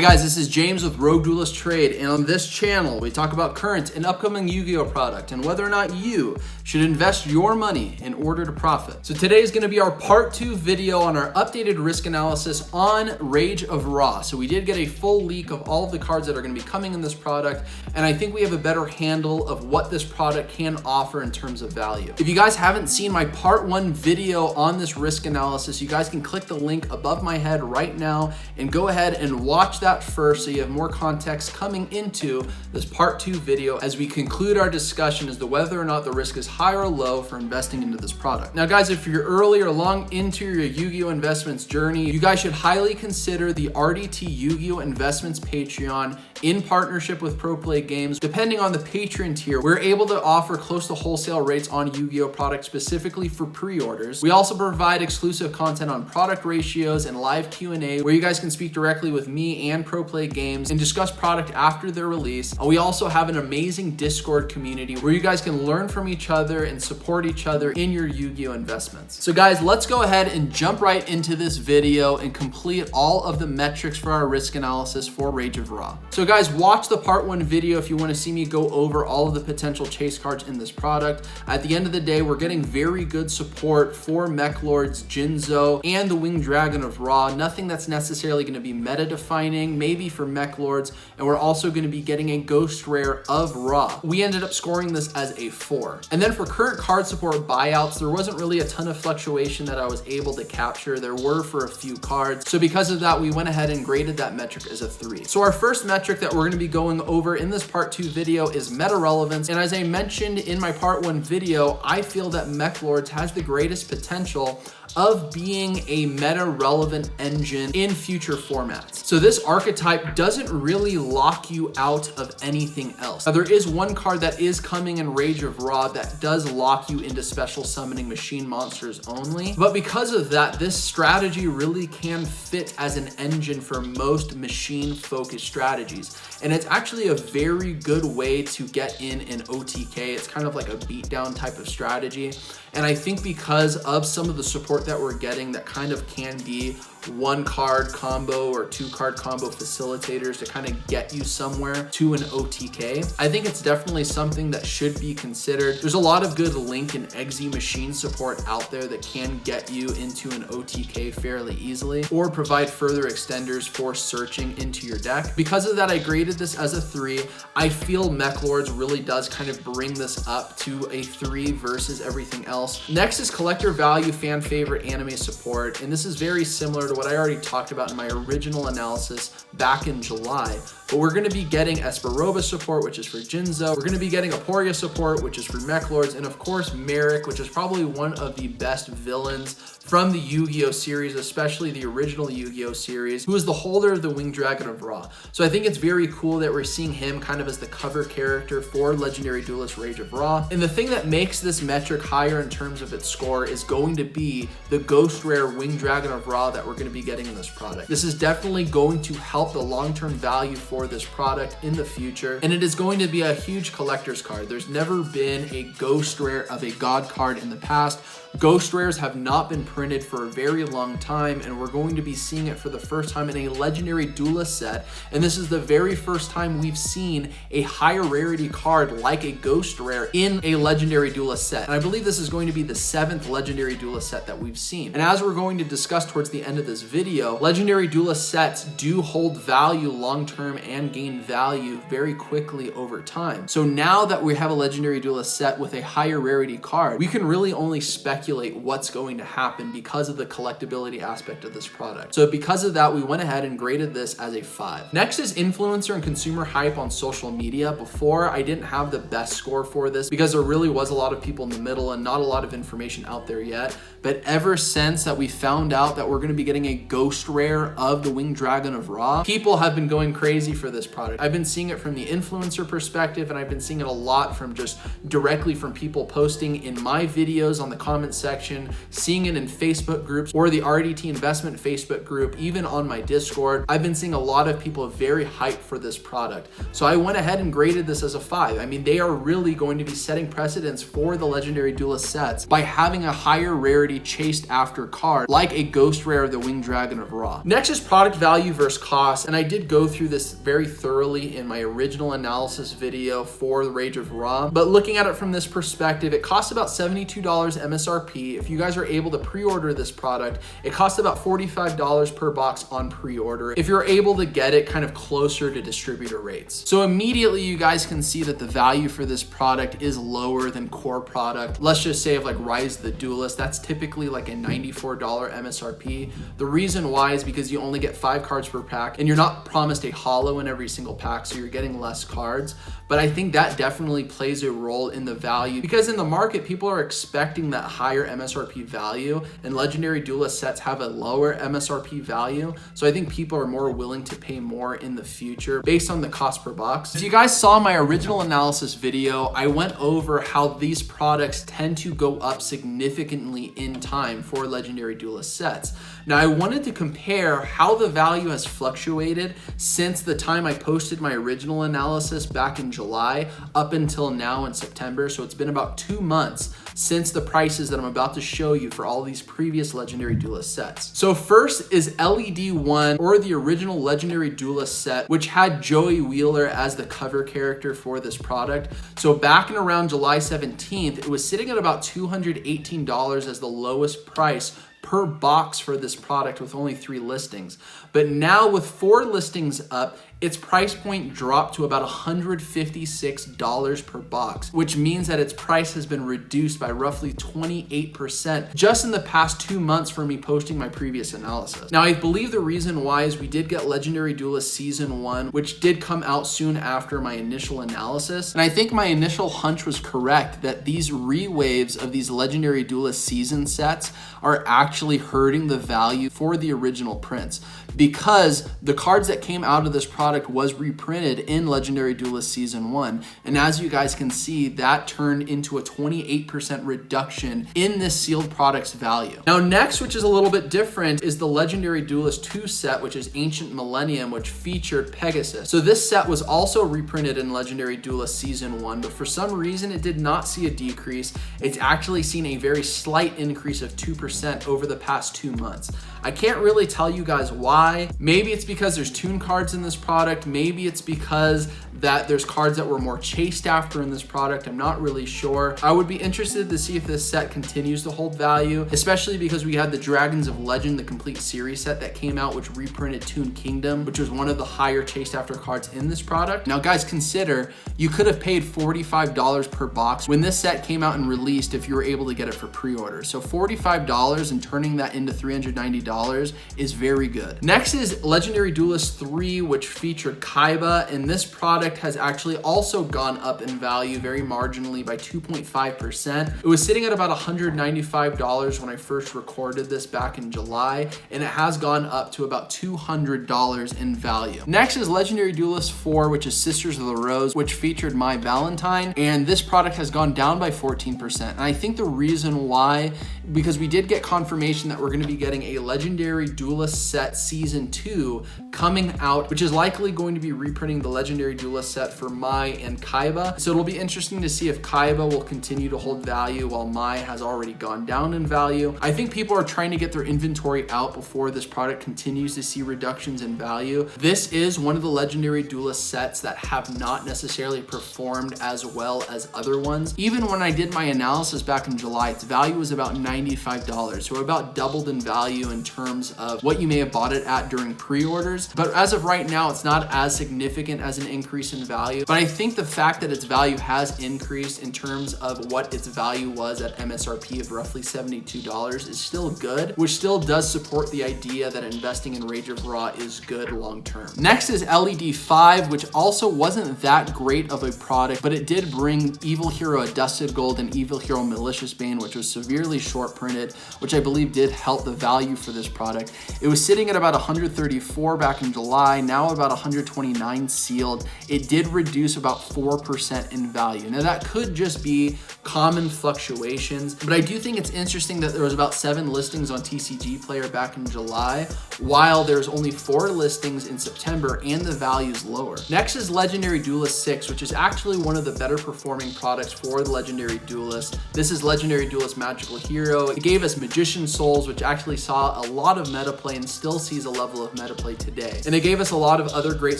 guys, this is James with RogueDuelist Trade, and on this channel we talk about current and upcoming Yu-Gi-Oh product and whether or not you should invest your money in order to profit. So today is going to be our part 2 video on our updated risk analysis on Rage of Ra. So we did get a full leak of all of the cards that are going to be coming in this product, and I think we have a better handle of what this product can offer in terms of value. If you guys haven't seen my part 1 video on this risk analysis, you guys can click the link above my head right now and go ahead and watch that first so you have more context coming into this part 2 video as we conclude our discussion as to whether or not the risk is high or low for investing into this product. Now guys, if you're early or long into your Yu-Gi-Oh investments journey, you guys should highly consider the RDT Yu-Gi-Oh Investments Patreon in partnership with Pro Play Games. Depending on the Patreon tier, we're able to offer close to wholesale rates on Yu-Gi-Oh products specifically for pre-orders. We also provide exclusive content on product ratios and live Q&A where you guys can speak directly with me and Pro Play Games and discuss product after their release. We also have an amazing Discord community where you guys can learn from each other and support each other in your Yu-Gi-Oh investments. So guys, let's go ahead and jump right into this video and complete all of the metrics for our risk analysis for Rage of Ra. So guys, watch the part 1 video if you want to see me go over all of the potential chase cards in this product. At the end of the day, we're getting very good support for Mech Lords, Jinzo, and the Winged Dragon of Ra. Nothing that's necessarily going to be meta defining, maybe for Mech Lords, and we're also going to be getting a ghost rare of Ra. We ended up scoring this as a 4. And then for current card support buyouts, there wasn't really a ton of fluctuation that I was able to capture. There were for a few cards. So because of that, we went ahead and graded that metric as a 3. So our first metric that we're going to be going over in this part 2 video is meta relevance. And as I mentioned in my part 1 video, I feel that Mech Lords has the greatest potential of being a meta relevant engine in future formats. So this archetype doesn't really lock you out of anything else. Now there is one card that is coming in Rage of Ra that does lock you into special summoning machine monsters only. But because of that, this strategy really can fit as an engine for most machine focused strategies. And it's actually a very good way to get in an OTK. It's kind of like a beatdown type of strategy. And I think because of some of the support that we're getting that kind of can be 1 card combo or 2 card combo facilitators to kind of get you somewhere to an OTK, I think it's definitely something that should be considered. There's a lot of good Link and Exe machine support out there that can get you into an OTK fairly easily or provide further extenders for searching into your deck. Because of that, I graded this as a 3. I feel Mech Lords really does kind of bring this up to a 3 versus everything else. Next is collector value, fan favorite anime support, and this is very similar to what I already talked about in my original analysis back in July. But we're going to be getting Esperoba support, which is for Jinzo. We're going to be getting Aporia support, which is for Mech Lords, and of course Merrick, which is probably one of the best villains from the Yu-Gi-Oh series, especially the original Yu-Gi-Oh series, who is the holder of the Winged Dragon of Ra. So I think it's very cool that we're seeing him kind of as the cover character for Legendary Duelist Rage of Ra. And the thing that makes this metric higher in terms of its score is going to be the ghost rare Winged Dragon of Ra that we're going to be getting in this product. This is definitely going to help the long-term value for this product in the future, and it is going to be a huge collector's card. There's never been a ghost rare of a god card in the past. Ghost rares have not been printed for a very long time, and we're going to be seeing it for the first time in a Legendary Duelist set, and this is the very first time we've seen a higher rarity card like a ghost rare in a Legendary Duelist set. And I believe this is going to be the 7th Legendary Duelist set that we've seen. And as we're going to discuss towards the end of this video, Legendary Duelist sets do hold value long-term and gain value very quickly over time. So now that we have a Legendary Duelist set with a higher rarity card, we can really only speculate what's going to happen because of the collectability aspect of this product. So because of that, we went ahead and graded this as a 5. Next is influencer and consumer hype on social media. Before, I didn't have the best score for this because there really was a lot of people in the middle and not a lot of information out there yet. But ever since that we found out that we're going to be getting a ghost rare of the Winged Dragon of Ra, people have been going crazy for this product. I've been seeing it from the influencer perspective, and I've been seeing it a lot from just directly from people posting in my videos on the comment section, seeing it in Facebook groups or the RDT investment Facebook group, even on my Discord. I've been seeing a lot of people very hyped for this product. So I went ahead and graded this as a 5. I mean, they are really going to be setting precedents for the Legendary Duelist sets by having a higher rarity chased after card, like a Ghost Rare of the Winged Dragon of Ra. Next is product value versus cost, and I did go through this very thoroughly in my original analysis video for the Rage of Ra, but looking at it from this perspective, it costs about $72 MSRP. If you guys are able to pre-order this product, it costs about $45 per box on pre-order if you're able to get it kind of closer to distributor rates. So immediately you guys can see that the value for this product is lower than core product. Let's just say of like Rise the Duelist, that's typically like a $94 MSRP. The reason why is because you only get 5 cards per pack and you're not promised a holo in every single pack, so you're getting less cards. But I think that definitely plays a role in the value, because in the market, people are expecting that higher MSRP value, and Legendary Duelist sets have a lower MSRP value. So I think people are more willing to pay more in the future based on the cost per box. If you guys saw my original analysis video, I went over how these products tend to go up significantly in time for Legendary Duelist sets. Now, I wanted to compare how the value has fluctuated since the time I posted my original analysis back in July up until now in September. So it's been about 2 months since the prices that I'm about to show you for all these previous Legendary Duelist sets. So first is LED 1, or the original Legendary Duelist set, which had Joey Wheeler as the cover character for this product. So back in around July 17th, it was sitting at about $218 as the lowest price per box for this product with only 3 listings. But now with 4 listings up, its price point dropped to about $156 per box, which means that its price has been reduced by roughly 28% just in the past 2 months from me posting my previous analysis. Now, I believe the reason why is we did get Legendary Duelist Season 1, which did come out soon after my initial analysis. And I think my initial hunch was correct that these rewaves of these Legendary Duelist season sets are actually hurting the value for the original prints, because the cards that came out of this product was reprinted in Legendary Duelist Season 1. And as you guys can see, that turned into a 28% reduction in this sealed product's value. Now next, which is a little bit different, is the Legendary Duelist 2 set, which is Ancient Millennium, which featured Pegasus. So this set was also reprinted in Legendary Duelist Season 1, but for some reason it did not see a decrease. It's actually seen a very slight increase of 2% over the past 2 months. I can't really tell you guys why. Maybe it's because there's tune cards in this product. Maybe it's because that there's cards that were more chased after in this product. I'm not really sure. I would be interested to see if this set continues to hold value, especially because we had the Dragons of Legend, the complete series set that came out, which reprinted Toon Kingdom, which was one of the higher chased after cards in this product. Now guys, consider you could have paid $45 per box when this set came out and released if you were able to get it for pre-order. So $45 and turning that into $390 is very good. Next is Legendary Duelist 3, which featured Kaiba, and this product has actually also gone up in value very marginally by 2.5%. It was sitting at about $195 when I first recorded this back in July, and it has gone up to about $200 in value. Next is Legendary Duelist 4, which is Sisters of the Rose, which featured My Valentine, and this product has gone down by 14%. And I think the reason why, because we did get confirmation that we're going to be getting a Legendary Duelist set Season 2 coming out, which is likely going to be reprinting the Legendary Duelist set for Mai and Kaiba. So it'll be interesting to see if Kaiba will continue to hold value while Mai has already gone down in value. I think people are trying to get their inventory out before this product continues to see reductions in value. This is one of the Legendary Duelist sets that have not necessarily performed as well as other ones. Even when I did my analysis back in July, its value was about $95, so about doubled in value in terms of what you may have bought it at during pre-orders. But as of right now, it's not as significant as an increase in value. But I think the fact that its value has increased in terms of what its value was at MSRP of roughly $72 is still good, which still does support the idea that investing in Rage of Ra is good long term. Next is LED 5, which also wasn't that great of a product, but it did bring Evil Hero Dusted Gold and Evil Hero Malicious Bane, which was severely short printed, which I believe did help the value for this product. It was sitting at about 134 back in July, now about 129 sealed. It did reduce about 4% in value. Now that could just be common fluctuations. But I do think it's interesting that there was about 7 listings on TCG Player back in July, while there's only 4 listings in September and the value's lower. Next is Legendary Duelist 6, which is actually one of the better performing products for the Legendary Duelist. This is Legendary Duelist Magical Hero. It gave us Magician Souls, which actually saw a lot of meta play and still sees a level of meta play today. And it gave us a lot of other great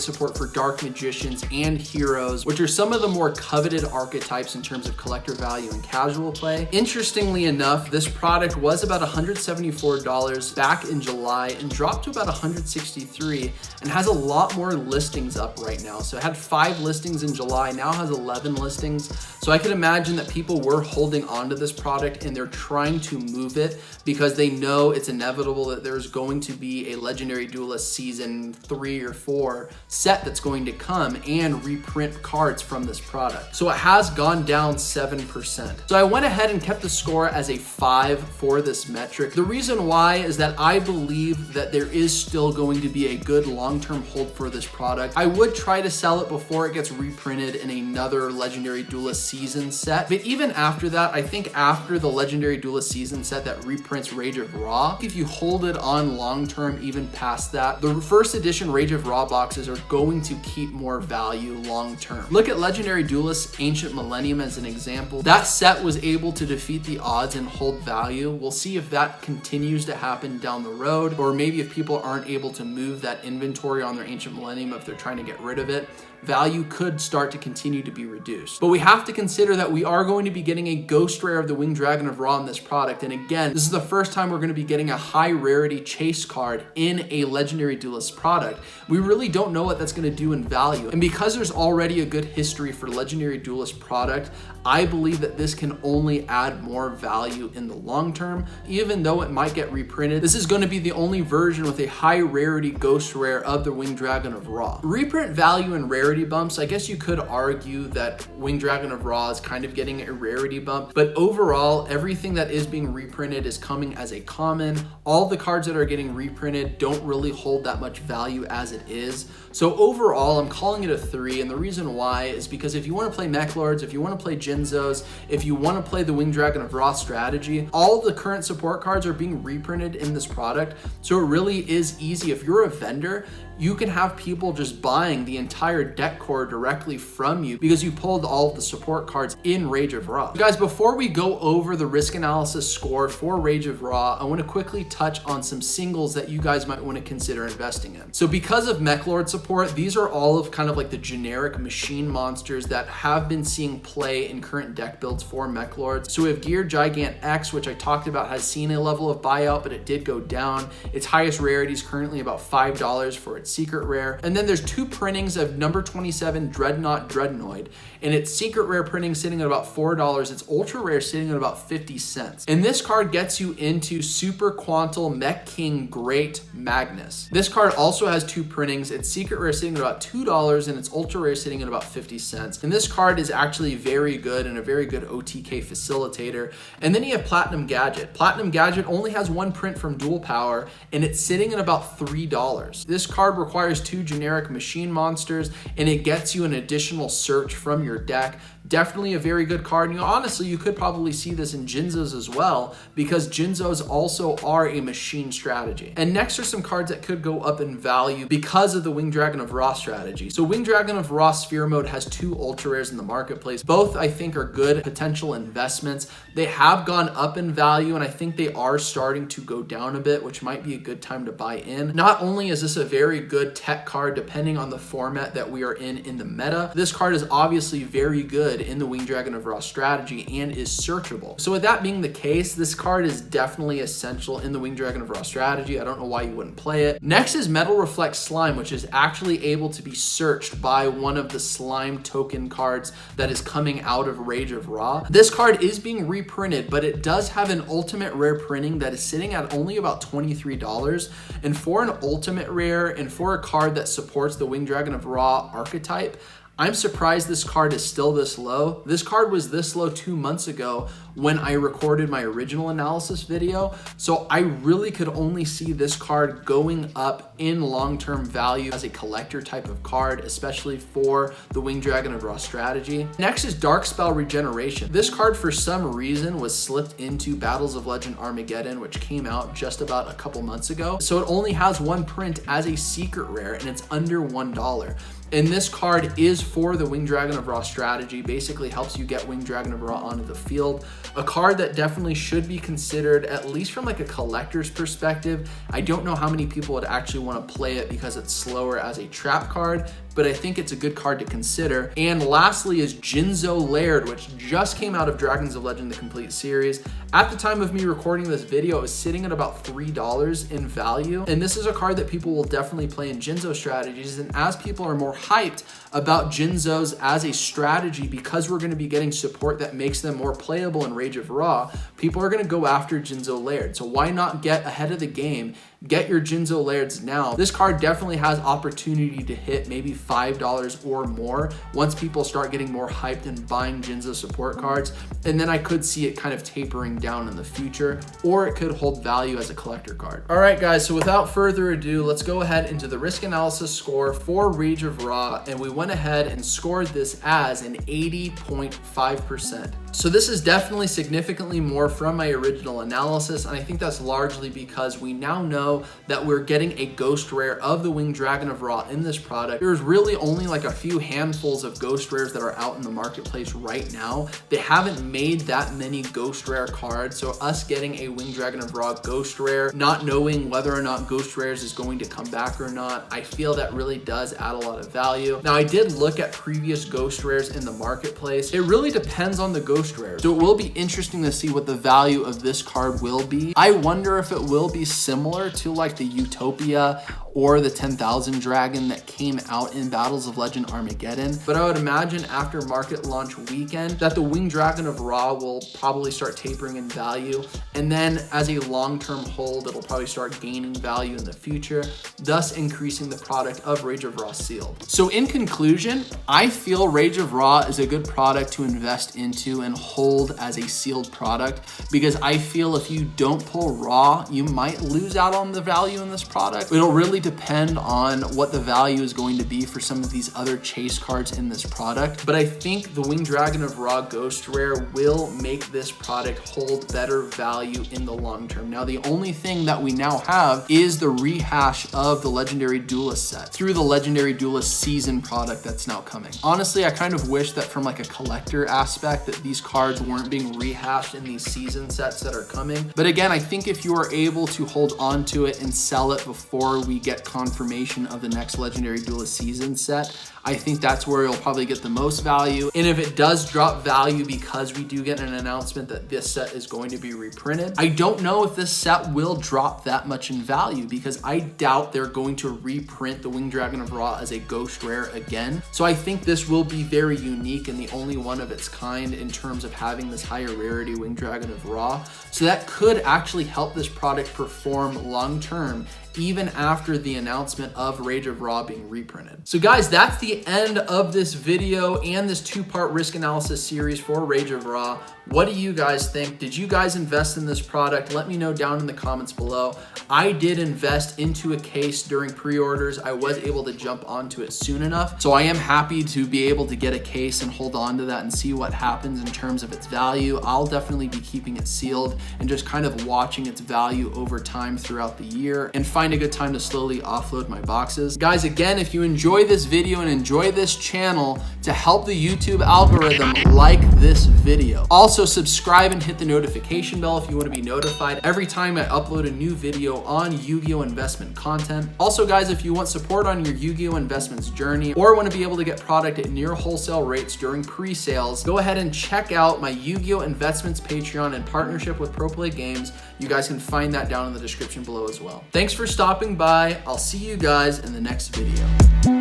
support for Dark Magicians and Heroes, which are some of the more coveted archetypes in terms of collector value and casual play. Interestingly enough, this product was about $174 back in July and dropped to about $163 and has a lot more listings up right now. So it had 5 listings in July, now has 11 listings. So I could imagine that people were holding on to this product and they're trying to move it because they know it's inevitable that there's going to be a Legendary Duelist season 3 or 4 set that's going to come and reprint cards from this product. So it has gone down 7%. So I went ahead and kept the score as a 5 for this metric. The reason why is that I believe that there is still going to be a good long-term hold for this product. I would try to sell it before it gets reprinted in another Legendary Duelist season set. But even after that, I think after the Legendary Duelist season set that reprints Rage of Ra, if you hold it on long-term even past that, the first edition Rage of Ra boxes are going to keep more value long-term. Look at Legendary Duelist Ancient Millennium as an example. That set was able to defeat the odds and hold value. We'll see if that continues to happen down the road, or maybe if people aren't able to move that inventory on their Ancient Millennium if they're trying to get rid of it, value could start to continue to be reduced. But we have to consider that we are going to be getting a ghost rare of the Winged Dragon of Ra in this product. And again, this is the first time we're going to be getting a high rarity chase card in a Legendary Duelist product. We really don't know what that's going to do in value. And because there's already a good history for Legendary Duelist product, I believe that this can only add more value in the long term. Even though it might get reprinted, this is going to be the only version with a high rarity ghost rare of the Winged Dragon of Ra. Reprint value and rarity bumps, I guess you could argue that Winged Dragon of Ra is kind of getting a rarity bump, but overall, everything that is being reprinted is coming as a common. All the cards that are getting reprinted don't really hold that much value as it is. So overall, I'm calling it a 3, and the reason why is because if you want to play Mech Lords, if you want to play Jinzos, if you want to play the Winged Dragon of Ra strategy, all the current support cards are being reprinted in this product. So it really is easy. If you're a vendor, you can have people just buying the entire deck core directly from you because you pulled all of the support cards in Rage of Ra. Guys, before we go over the risk analysis score for Rage of Ra, I want to quickly touch on some singles that you guys might want to consider investing in. So because of Mech Lord support, these are all of kind of like the generic machine monsters that have been seeing play in current deck builds for Mech Lords. So we have Gear Gigant X, which I talked about has seen a level of buyout, but it did go down. Its highest rarity is currently about $5 for its secret rare. And then there's 2 printings of number 27 Dreadnought Dreadnoid, and its secret rare printing sitting at about $4, its ultra rare sitting at about 50 cents. And this card gets you into Super Quantal Mech King Great Magnus. This card also has 2 printings, its secret rare sitting at about $2 and its ultra rare sitting at about 50 cents. And this card is actually very good and a very good OTK facilitator. And then you have Platinum Gadget. Platinum Gadget only has 1 print from Dual Power, and it's sitting at about $3. This card requires 2 generic machine monsters, and it gets you an additional search from your deck. Definitely a very good card. And honestly, you could probably see this in Jinzos as well, because Jinzos also are a machine strategy. And next are some cards that could go up in value because of the Winged Dragon of Ra strategy. So Winged Dragon of Ra Sphere Mode has 2 ultra rares in the marketplace. Both I think are good potential investments. They have gone up in value, and I think they are starting to go down a bit, which might be a good time to buy in. Not only is this a very good tech card, depending on the format that we are in the meta, this card is obviously very good in the Winged Dragon of Ra strategy and is searchable. So with that being the case, this card is definitely essential in the Winged Dragon of Ra strategy. I don't know why you wouldn't play it. Next is Metal Reflect Slime, which is actually able to be searched by one of the slime token cards that is coming out of Rage of Ra. This card is being reprinted, but it does have an ultimate rare printing that is sitting at only about $23. And for an ultimate rare and for a card that supports the Winged Dragon of Ra archetype, I'm surprised this card is still this low. This card was this low 2 months ago when I recorded my original analysis video. So I really could only see this card going up in long-term value as a collector type of card, especially for the Winged Dragon of Ra strategy. Next is Darkspell Regeneration. This card for some reason was slipped into Battles of Legend Armageddon, which came out just about a couple months ago. So it only has one print as a secret rare and it's under $1. And this card is for the Winged Dragon of Ra strategy, basically helps you get Winged Dragon of Ra onto the field. A card that definitely should be considered, at least from like a collector's perspective. I don't know how many people would actually want to play it because it's slower as a trap card, but I think it's a good card to consider. And lastly is Jinzo Laird, which just came out of Dragons of Legend, the complete series. At the time of me recording this video, it was sitting at about $3 in value. And this is a card that people will definitely play in Jinzo strategies. And as people are more hyped about Jinzos as a strategy, because we're going to be getting support that makes them more playable in Rage of Ra, people are going to go after Jinzo Laird. So why not get ahead of the game? Get your Jinzo Lairds now. This card definitely has opportunity to hit maybe $5 or more once people start getting more hyped and buying Jinzo support cards. And then I could see it kind of tapering down in the future, or it could hold value as a collector card. All right, guys, so without further ado, let's go ahead into the risk analysis score for Rage of Ra. And we went ahead and scored this as an 80.5%. So this is definitely significantly more from my original analysis, and I think that's largely because we now know that we're getting a ghost rare of the Winged Dragon of Ra in this product. There's really only like a few handfuls of ghost rares that are out in the marketplace right now. They haven't made that many ghost rare cards, so us getting a Winged Dragon of Ra ghost rare, not knowing whether or not ghost rares is going to come back or not, I feel that really does add a lot of value. Now, I did look at previous ghost rares in the marketplace. It really depends on the ghost rare. So it will be interesting to see what the value of this card will be. I wonder if it will be similar to like the Utopia or the 10,000 Dragon that came out in Battles of Legend Armageddon. But I would imagine after market launch weekend that the Winged Dragon of Ra will probably start tapering in value. And then as a long-term hold, it'll probably start gaining value in the future, thus increasing the product of Rage of Ra sealed. So in conclusion, I feel Rage of Ra is a good product to invest into and hold as a sealed product, because I feel if you don't pull Ra, you might lose out on the value in this product. It'll really depend on what the value is going to be for some of these other chase cards in this product. But I think the Winged Dragon of Ra Ghost Rare will make this product hold better value in the long term. Now, the only thing that we now have is the rehash of the Legendary Duelist set through the Legendary Duelist season product that's now coming. Honestly, I kind of wish that from like a collector aspect that these cards weren't being rehashed in these season sets that are coming. But again, I think if you are able to hold on to it and sell it before we get confirmation of the next Legendary Duelist season set, I think that's where you'll probably get the most value. And if it does drop value because we do get an announcement that this set is going to be reprinted, I don't know if this set will drop that much in value, because I doubt they're going to reprint the Winged Dragon of Ra as a ghost rare again. So I think this will be very unique and the only one of its kind in terms of having this higher rarity Winged Dragon of Ra. So that could actually help this product perform long term, even after the announcement of Rage of Ra being reprinted. So guys, that's the end of this video and this two-part risk analysis series for Rage of Ra. What do you guys think? Did you guys invest in this product? Let me know down in the comments below. I did invest into a case during pre-orders. I was able to jump onto it soon enough. So I am happy to be able to get a case and hold on to that and see what happens in terms of its value. I'll definitely be keeping it sealed and just kind of watching its value over time throughout the year and find a good time to slowly offload my boxes. Guys, again, if you enjoy this video and enjoy this channel, to help the YouTube algorithm, like this video. Also, subscribe and hit the notification bell if you want to be notified every time I upload a new video on Yu-Gi-Oh investment content. Also, guys, if you want support on your Yu-Gi-Oh investments journey or want to be able to get product at near wholesale rates during pre-sales, go ahead and check out my Yu-Gi-Oh investments Patreon in partnership with Pro Play Games. You guys can find that down in the description below as well. Thanks for stopping by. I'll see you guys in the next video.